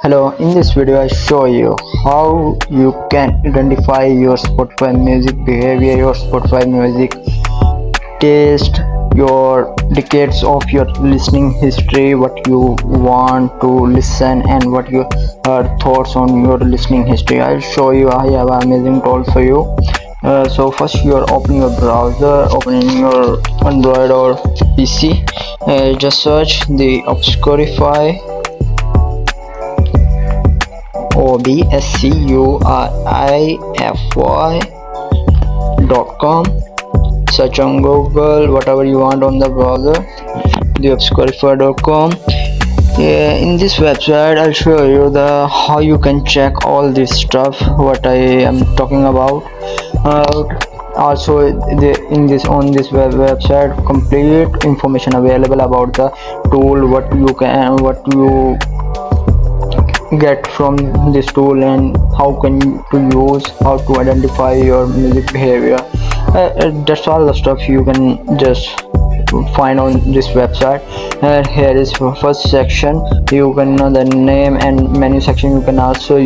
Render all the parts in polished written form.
Hello, in this video I show you how you can identify your Spotify music behavior, your Spotify music taste, your decades of your listening history, what you want to listen and what your thoughts on your listening history. I'll show you. I have an amazing tool for you. So first you are opening your browser, opening your Android or PC. Just search the Obscurify obscurify.com. Search on Google, whatever you want on the browser, the obscurify.com. In this website I'll show you the how you can check all this stuff what I am talking about. Also on this website complete information available about the tool, what you get from this tool and how can to use, how to identify your music behavior. That's all the stuff you can just find on this website. Here is first section, you can know the name, and menu section you can also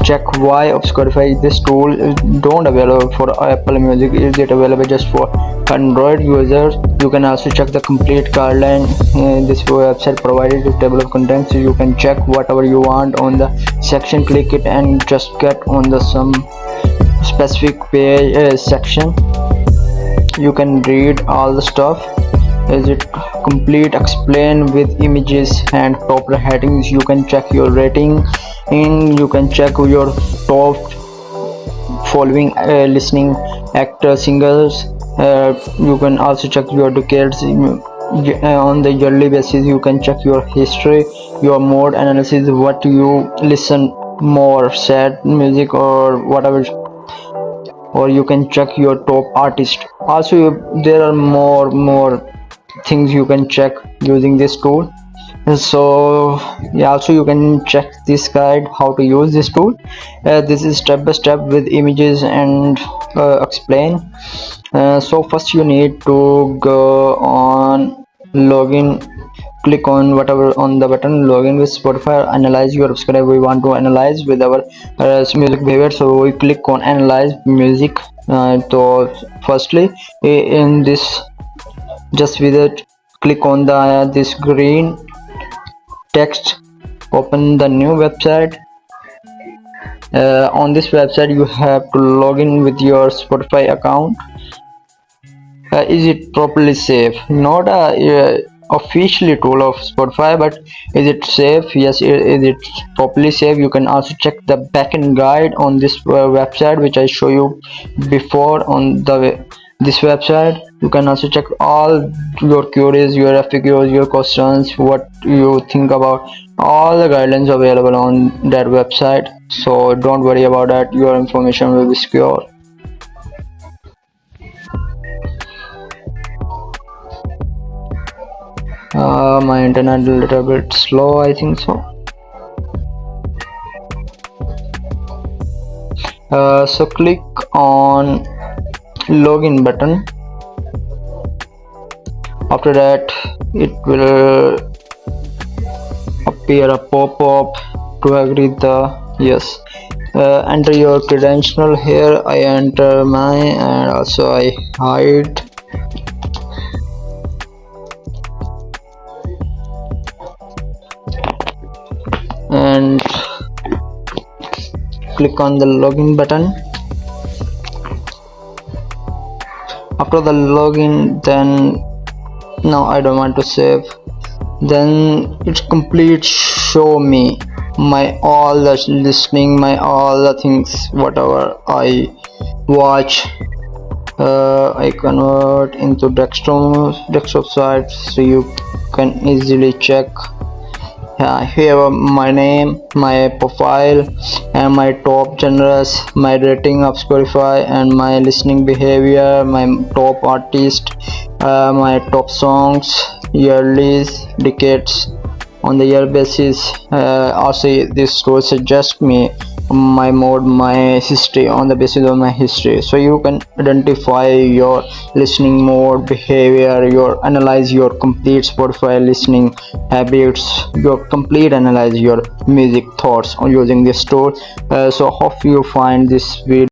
check why Obscurify this tool don't available for Apple Music. Is it available just for Android users? You can also check the complete guideline. This website provided a table of contents, so you can check whatever you want on the section, click it and just get on the some specific page section. You can read all the stuff. Is it complete explain with images and proper headings. You can check your rating and you can check your top following listening actors, singers. You can also check your decades on the yearly basis. You can check your history, your mode analysis, what you listen more, sad music or whatever, or you can check your top artist. Also there are more things you can check using this tool. So yeah, also you can check this guide how to use this tool. This is step by step with images and explain. So first you need to go on login, click on whatever on the button login with Spotify, analyze your subscriber. We want to analyze with our music behavior, so we click on analyze music. So firstly in this, just with it click on the this green text, open the new website. On this website you have to log in with your Spotify account. Is it properly safe? Not a officially tool of Spotify, but is it safe? Yes, is it properly safe? You can also check the backend guide on this website, which I show you before on this website. You can also check all your queries, your FAQs, your questions, what you think about all the guidelines available on that website. So don't worry about that, your information will be secure. My internet a little bit slow, I think so. So click on login button. After that it will appear a pop-up to agree the yes. Enter your credential. Here I enter mine and also I hide. And click on the login button. After the login, then now I don't want to save, then it's complete show me my all the listening, my all the things whatever I watch. I convert into desktop site, so you can easily check. Here my name, my profile and my top genres, my rating of Spotify and my listening behavior, my top artist, my top songs, yearlies, decades on the year basis. Also this tool suggests me my mode, my history, on the basis of my history. So you can identify your listening mode, behavior, your analyze your complete Spotify listening habits, your complete analyze your music thoughts on using this tool. So hope you find this video